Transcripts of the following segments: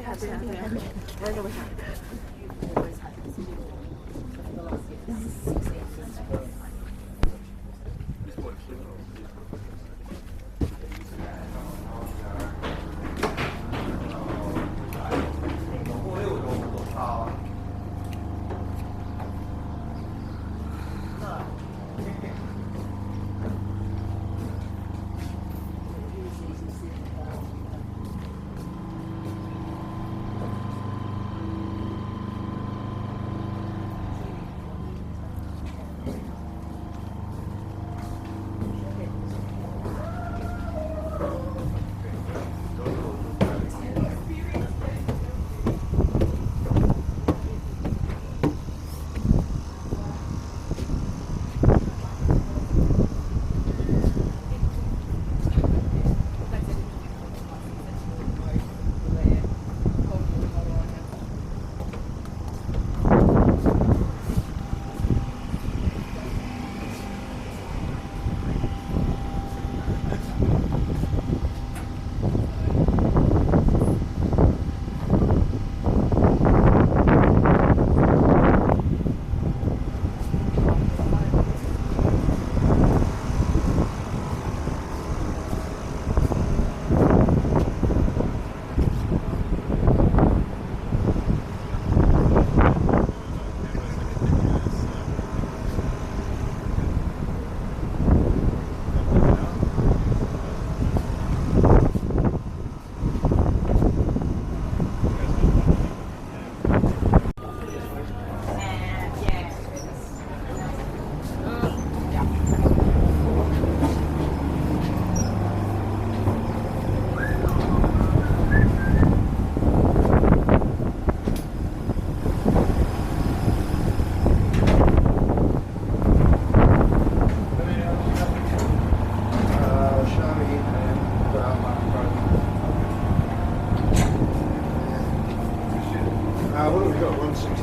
What have we got? 160.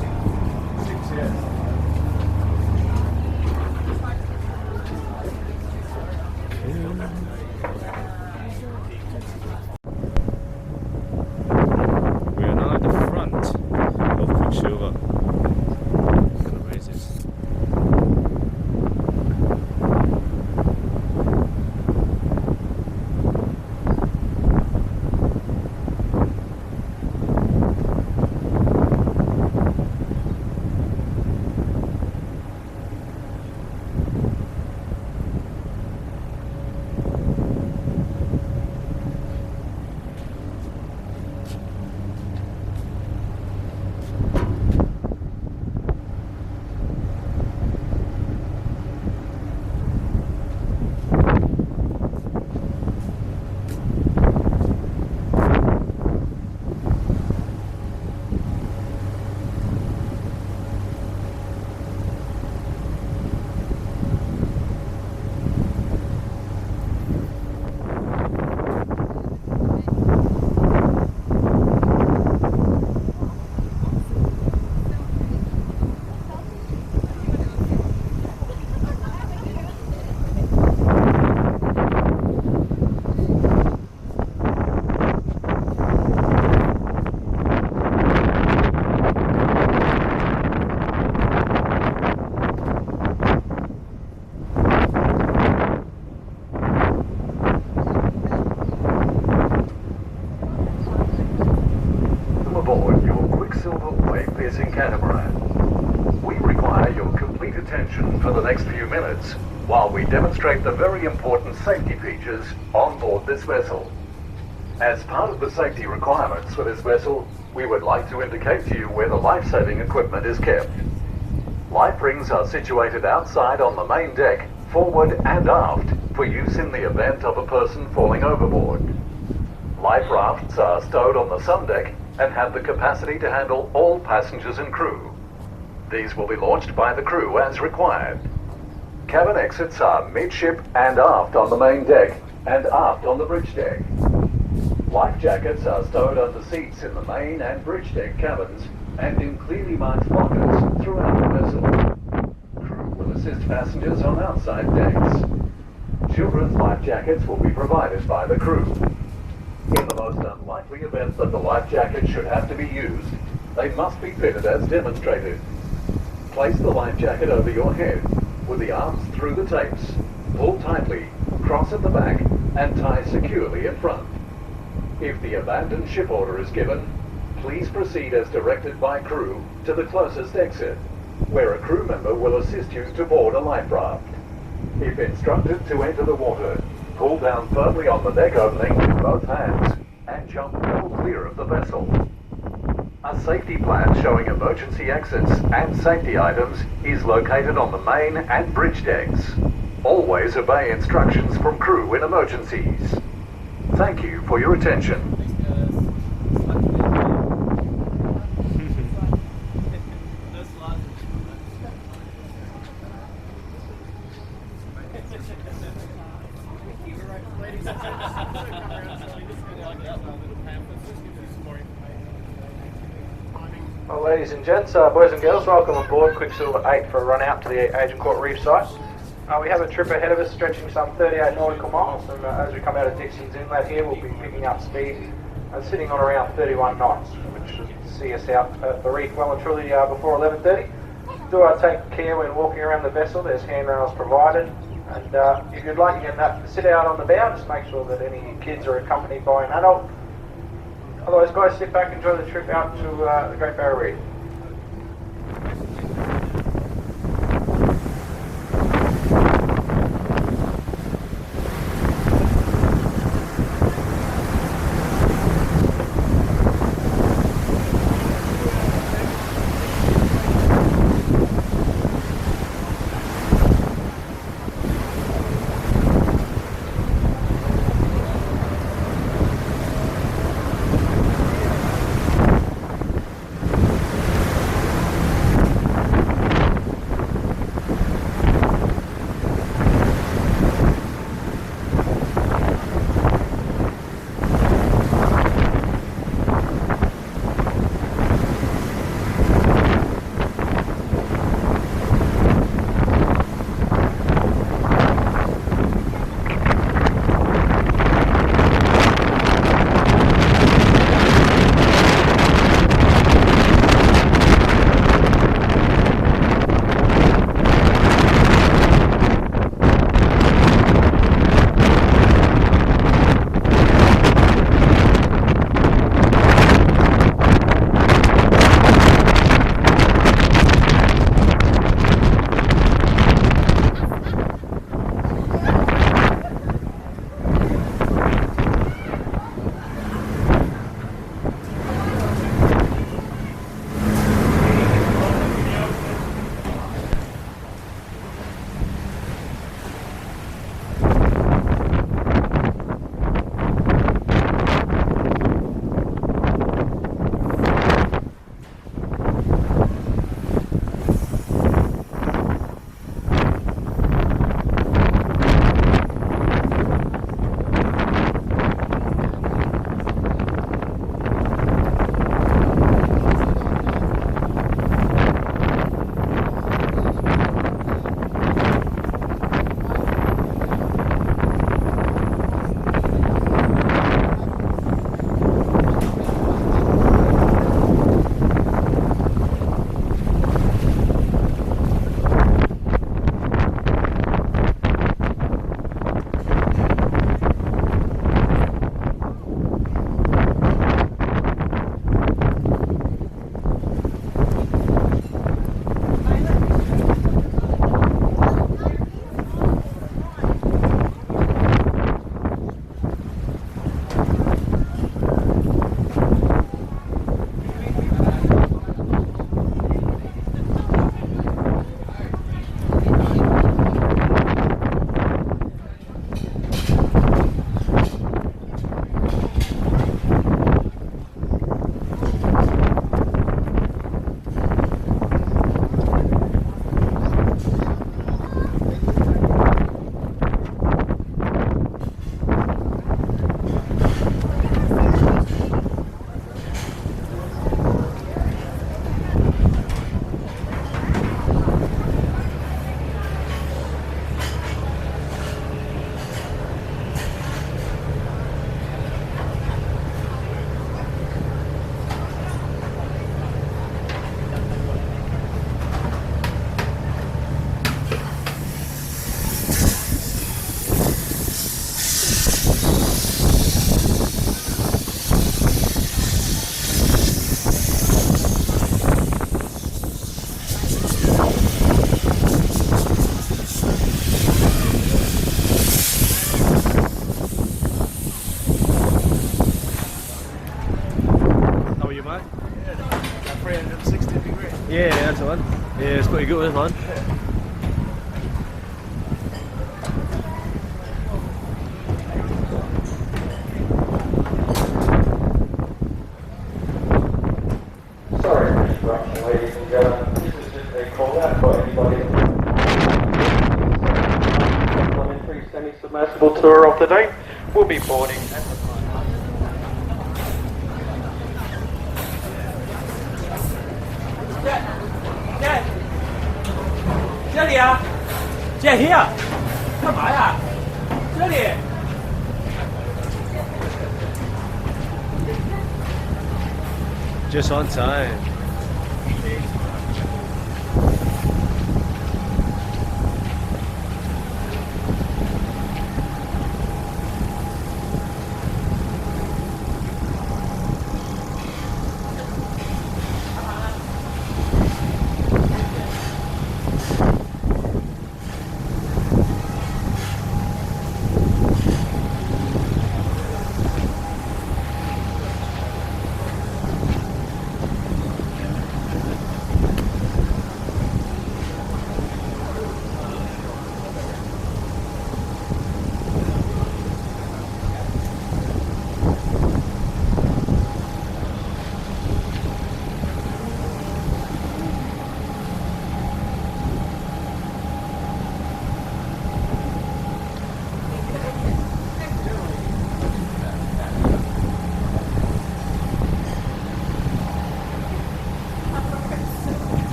6, yeah. We are now at the front of Scuba. Gonna raise it. Aboard your Quicksilver wave-piercing catamaran. We require your complete attention for the next few minutes while we demonstrate the very important safety features on board this vessel. As part of the safety requirements for this vessel, we would like to indicate to you where the life-saving equipment is kept. Life rings are situated outside on the main deck, forward and aft, for use in the event of a person falling overboard. Life rafts are stowed on the sun deck and have the capacity to handle all passengers and crew. These will be launched by the crew as required. Cabin exits are midship and aft on the main deck and aft on the bridge deck. Life jackets are stowed under seats in the main and bridge deck cabins and in clearly marked lockers throughout the vessel. Crew will assist passengers on outside decks. Children's life jackets will be provided by the crew. In the most unlikely event that the life jacket should have to be used, they must be fitted as demonstrated. Place the life jacket over your head with the arms through the tapes. Pull tightly, cross at the back, and tie securely in front. If the abandoned ship order is given, please proceed as directed by crew to the closest exit, where a crew member will assist you to board a life raft. If instructed to enter the water, pull down firmly on the neck opening with both hands and jump well clear of the vessel. A safety plan showing emergency exits and safety items is located on the main and bridge decks. Always obey instructions from crew in emergencies. Thank you for your attention. Well, ladies and gents, boys and girls, welcome aboard Quicksilver 8 for a run out to the Agincourt Reef site. We have a trip ahead of us stretching some 38 nautical miles, and as we come out of Dixon's Inlet here, we'll be picking up speed and sitting on around 31 knots, which should see us out at the reef well and truly before 11:30. Do take care when walking around the vessel. There's handrails provided, and if you'd like, you can sit out on the bow. Just make sure that any kids are accompanied by an adult. Otherwise, guys, sit back, enjoy the trip out to the Great Barrier Reef. Yeah, that's the one. Yeah, it's pretty good, this one. Sorry for interruption, ladies and gentlemen. This is just a call out for anybody. Complimentary semi-submersible tour of the day. We'll be boarding at the time. 这里啊，姐姐啊，干嘛呀？这里。 Just on time.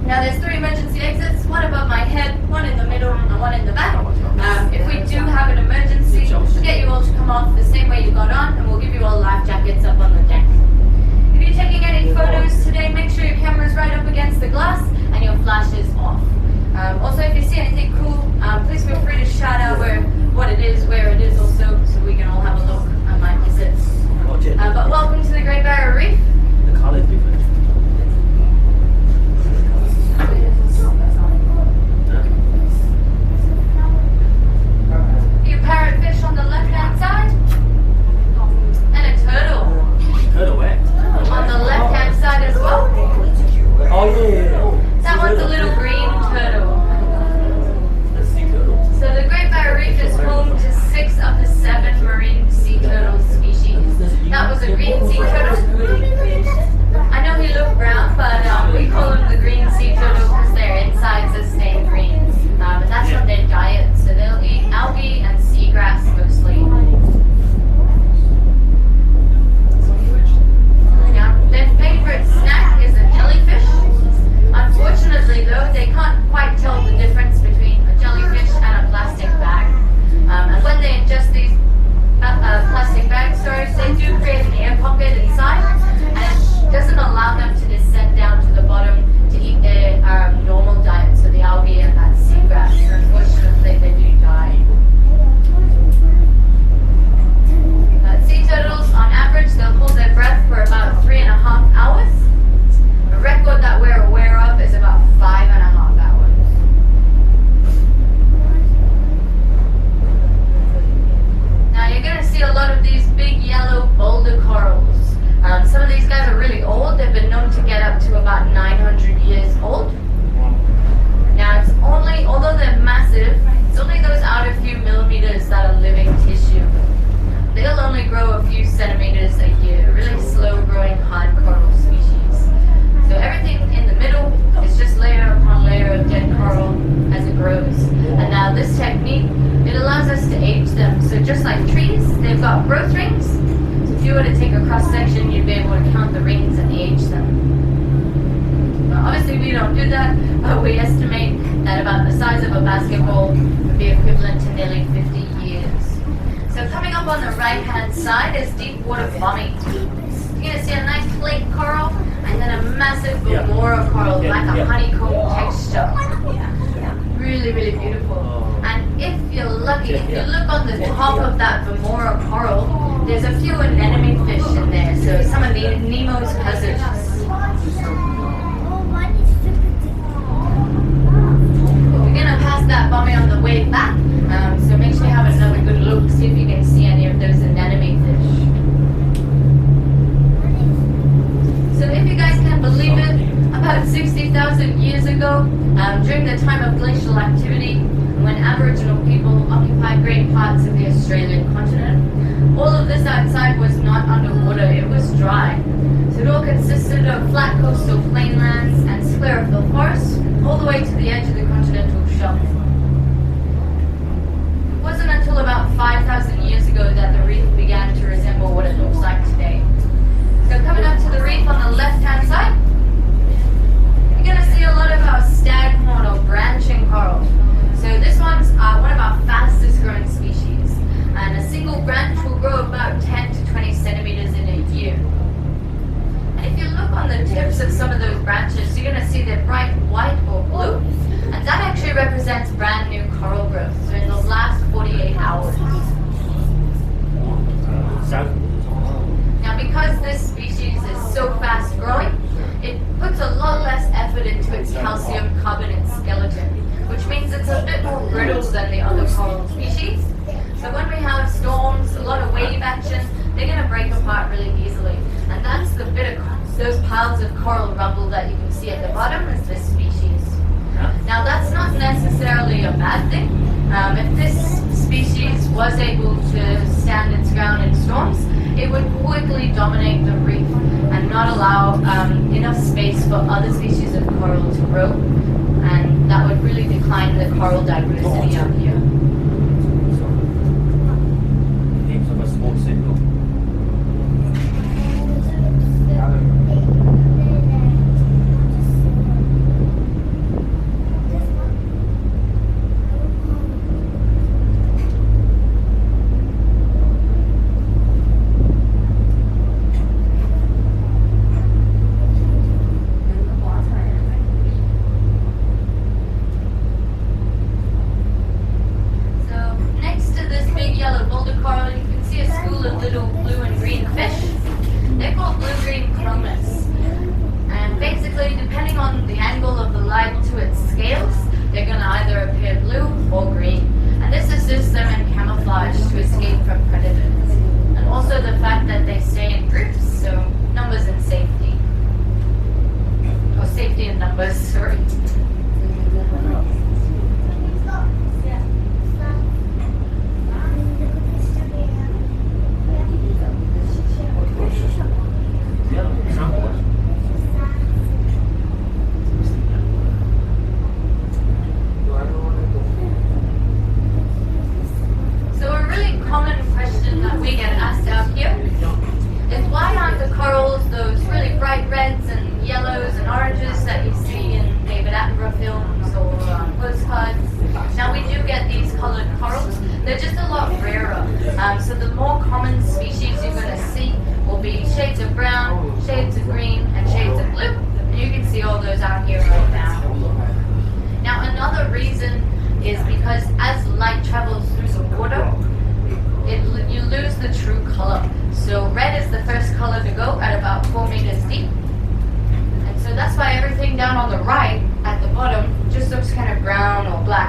Now there's 3 emergency exits, one above my head, one in the middle, and one in the back. If we do have an emergency, we'll get you all to come off the same way you got on, and we'll give you all life jackets up on the deck. If you're taking any photos today, make sure your camera's right up against the glass and your flash is off. Also, if you see anything cool, please feel free to shout out what it is, where it is also, so we can all have a look. I might miss it. But welcome to the Great Barrier Reef. The color is different. A parrotfish on the left-hand side, and a turtle Turtle where? on the left-hand side as well. Oh yeah. That one's a little green turtle. Let's see. this technique, it allows us to age them. So just like trees, they've got growth rings. So if you were to take a cross section, you'd be able to count the rings and age them. But obviously we don't do that, but we estimate that about the size of a basketball would be equivalent to nearly 50 years. So coming up on the right hand side is deep water bombing. You're going to see a nice flake coral and then a massive Bemora coral, like a honeycomb texture. Really, really beautiful. And if you're lucky, if you look on the top of that Bemora coral, there's a few anemone fish in there. So some of the Nemo's cousins. We're going to pass that bombing on the way back. So make sure you have another good look, see if you can see any of those anemone fish. So if you guys can believe it, about 60,000 years ago, during the time of glacial activity, when Aboriginal people occupied great parts of the Australian continent, all of this outside was not underwater, it was dry. So it all consisted of flat coastal plainlands and sclerophyll forests, all the way to the edge of the continental shelf. It wasn't until about 5,000 years ago that the reef began to resemble what it looks like today. So coming up to the reef on the left-hand side, you're going to see a lot of our staghorn or branching coral. So this one's one of our fastest growing species, and a single branch will grow about 10 to 20 centimeters in a year. And if you look on the tips of some of those branches, you're going to see they're bright white or blue, and that actually represents brand new coral growth, so in the last 48 hours. Now because this species is so fast growing, it puts a lot less effort into its calcium carbonate skeleton, which means it's a bit more brittle than the other coral species. So when we have storms, a lot of wave action, they're going to break apart really easily. And that's the bit of those piles of coral rubble that you can see at the bottom is this species. Now that's not necessarily a bad thing. If this species was able to stand its ground in storms, it would quickly dominate the reef and not allow enough space for other species of coral to grow, and that would really decline the coral diversity out here.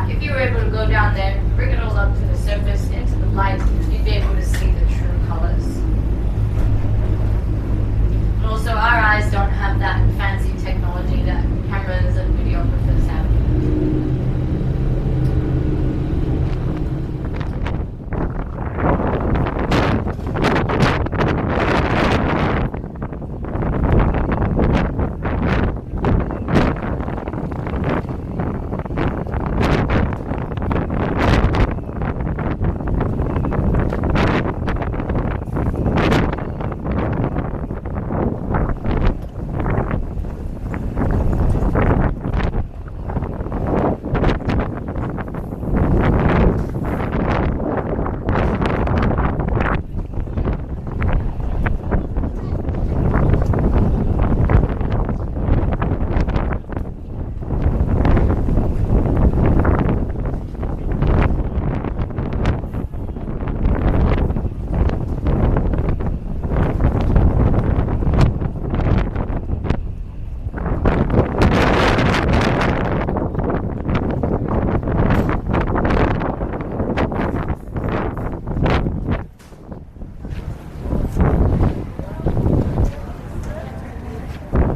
If you were able to go down there, bring it all up to the surface into the light,